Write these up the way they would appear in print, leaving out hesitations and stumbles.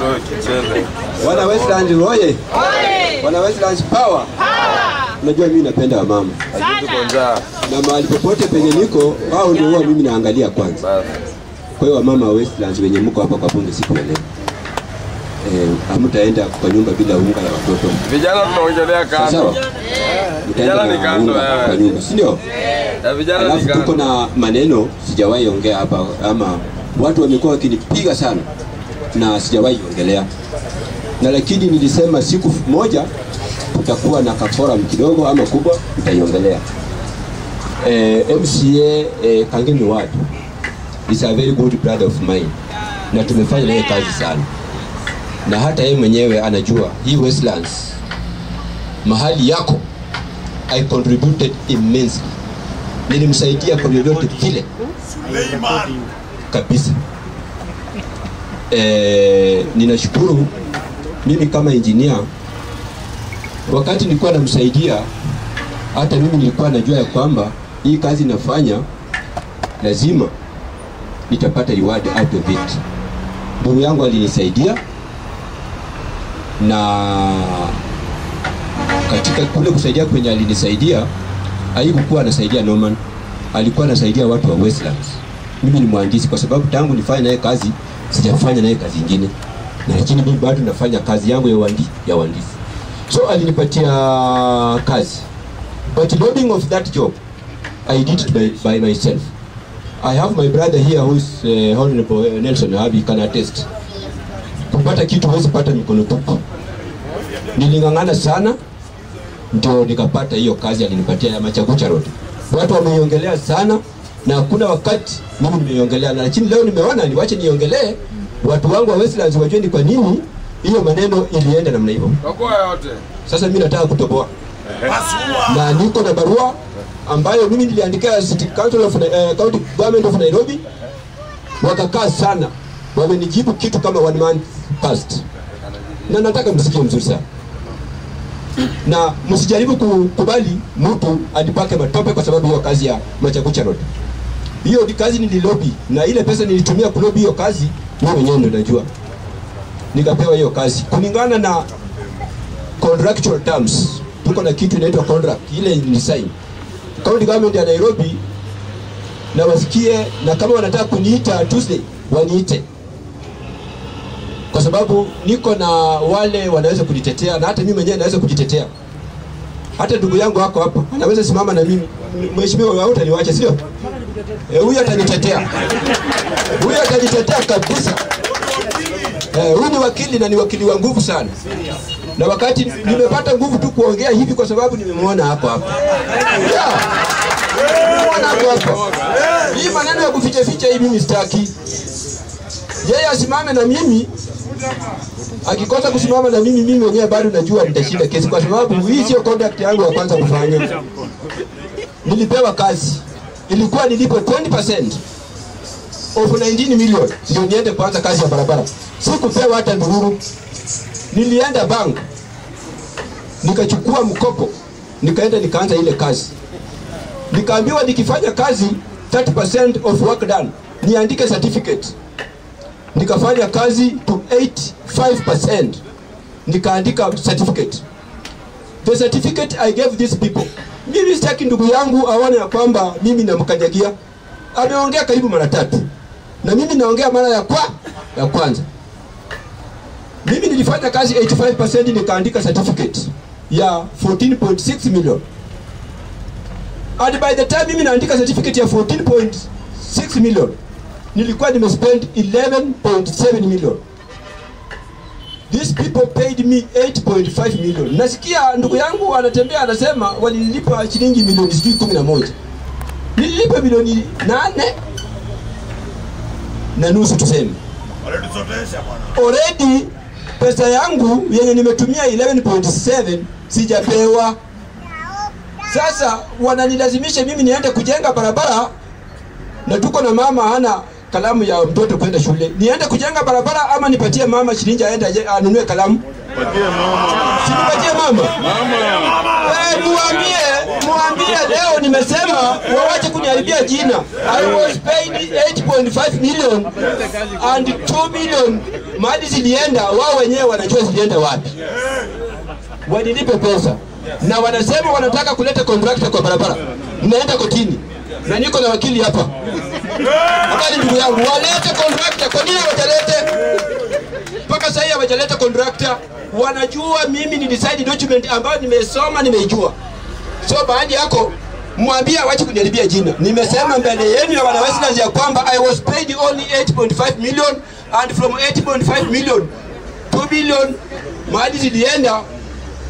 tutoe kichele. Wana Westland oye. Wana Westland power. Unajua mimi napenda wamama. Na mahali popote penye niko, hao ndio huwa mimi naangalia kwanza. Kwa hiyo wamama wa Westland wenye mko hapa kwa bunge siku ya leo. Hamtaenda kwa nyumba bila unga ya watoto. Vijana tunaongelea kando. Vijana ni kando kwa nyumba, si ndio? Vijana ni kando. Tuko na maneno sijawahi ongea hapa, ama watu wamekuwa wakinipiga sana na sijawahi ongelea. Na lakini nilisema siku moja tutakuwa na forum kidogo ama kubwa tutaiongelea. MCA Kangemi Ward is a very good brother of mine. Na tumefanya naye kazi sana. Na hata yeye mwenyewe anajua hii Westlands mahali yako I contributed immensely. Nilimsaidia kwa vyovyote vile kabisa. Ninashukuru mimi kama engineer, wakati nilikuwa namsaidia, hata mimi nilikuwa najua ya kwamba hii kazi nafanya lazima nitapata reward out of it. Ndugu yangu alinisaidia, na katika kule kusaidia kwenye alinisaidia, haikuwa anasaidia Norman, alikuwa anasaidia watu wa Westlands. Mimi ni mhandisi, kwa sababu tangu nifanye naye kazi sijafanya naye kazi nyingine, na lakini mimi bado nafanya kazi yangu ya uhandisi. So alinipatia kazi, but loading of that job I did it by myself. I have my brother here who is Honorable Nelson Habi, can attest. Kupata kitu huwezi pata mikono tupu. Nilingangana sana ndio nikapata hiyo kazi alinipatia ya Machakucha Road. Watu wameiongelea sana na hakuna wakati mimi nimeiongelea, lakini leo nimeona niwache niongelee watu wangu wa Westlands wajue ni kwa nini hiyo maneno ilienda namna hiyo. Kwa yote. Sasa mimi nataka kutoboa. Na niko na barua ambayo mimi niliandikia City Council of County Government of Nairobi, wakakaa sana, wamenijibu kitu kama 1 month past. Na nataka msikie mzuri sana. Na msijaribu kukubali mtu adipake matope kwa sababu hiyo kazi ya Machakucha Road. Hiyo ni kazi nililobi, na ile pesa nilitumia kulobi hiyo kazi mimi mwenyewe ndo najua. Nikapewa hiyo kazi kulingana na contractual terms. Tuko na kitu inaitwa contract, ile nilisign. County Government ya Nairobi na wasikie, na kama wanataka kuniita Tuesday waniite, kwa sababu niko na wale wanaweza kujitetea, na hata mimi mwenyewe naweza kujitetea. Hata ndugu yangu wako hapa anaweza simama na mimi, mheshimiwa wewe utaniacha sio? Huyu atanitetea. Huyu atanitetea kabisa. Huyu ni wakili na ni wakili wa nguvu sana. Na wakati nimepata nguvu tu kuongea hivi kwa sababu nimemwona hapo hapo. Nimemwona hapo hapo. Hii maneno ya kuficha hii mimi sitaki. Yeye asimame na mimi. Akikosa kusimama na mimi mwenyewe bado najua nitashinda kesi, kwa sababu hii sio conduct yangu ya kwanza kufanya. Nilipewa kazi. Ilikuwa nilipo 20% of 19 million ndio niende kuanza kazi ya barabara. Sikupewa hata ndururu. Nilienda bank, nikachukua mkopo, nikaenda nikaanza ile kazi. Nikaambiwa nikifanya kazi 30% of work done niandike certificate. Nikafanya kazi to 85%, nikaandika certificate. The certificate I gave these people. Mimi sitaki ndugu yangu aone ya kwamba mimi namkanyagia. Ameongea karibu mara 3 na mimi naongea mara ya kwanza. Mimi nilifanya kazi 85%, nikaandika certificate ya 14.6 million. And by the time mimi naandika certificate ya 14.6 million, nilikuwa nimespend 11.7 million. These people paid me 8.5 million. Nasikia ndugu yangu anatembea anasema walilipa shilingi milioni 11. Nililipa milioni 8 na nusu tuseme. Already pesa yangu yenye nimetumia 11.7 sijapewa. Sasa wananilazimisha mimi niende kujenga barabara, na tuko na mama hana kalamu ya mtoto kwenda shule. Niende kujenga barabara ama nipatie mama shilingi aende anunue kalamu? Sinipatie mama. Muambie leo nimesema wawache kuniharibia jina. I was paid 8.5 million and 2 million mali zilienda, wao wenyewe wanajua zilienda wapi. Wanilipe pesa. Na wanasema wanataka kuleta contractor kwa barabara. Mnaenda kotini. Na niko na wakili hapa. Habari ndugu yangu, walete contractor. Kwa nini watalete? Mpaka sasa hivi wajaleta contractor. Wanajua mimi ni decide document ambayo nimesoma, nimeijua. So baadhi yako mwambie awache kuniharibia jina. Nimesema mbele yenu ya wanawasilazi ya kwamba I was paid only 8.5 million and from 8.5 million 2 billion mali zilienda,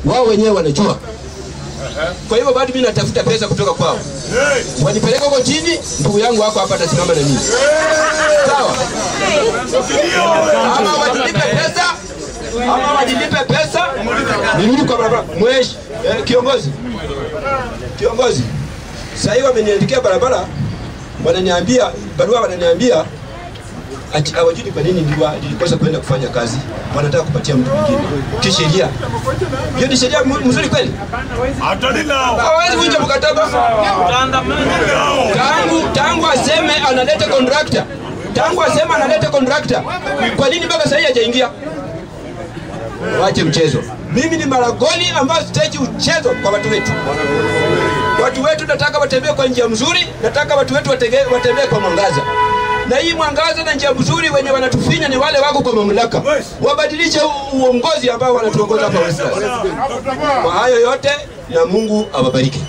wao wenyewe wanajua. Kwa hivyo bado mimi natafuta pesa kutoka kwao. Wanipeleka huko chini, ndugu yangu wako hapa atasimama na mimi. Sawa? Ama wajilipe pesa, ama wajilipe pesa, nirudi kwa barabara. Mweshi, kiongozi. Sasa hivi wameniandikia barabara, wananiambia, barua wananiambia hawajui kwa nini nilikosa kwenda kufanya kazi. Wanataka kupatia mtu mwingine kisheria. Hiyo ni sheria mzuri kweli? Hawezi vunja mkataba. Tangu aseme analeta contractor. Kwa nini mpaka sasa hajaingia? Waache mchezo. Mimi ni maragoli ambao sitaki mchezo kwa watu wetu. Watu wetu nataka watembee kwa njia mzuri, nataka watu wetu watembee kwa mwangaza. Na hii mwangaza na njia mzuri wenye wanatufinya ni wale wako kwa mamlaka. Wabadilishe uongozi ambao wanatuongoza kwa Western. Kwa hayo yote na Mungu awabariki.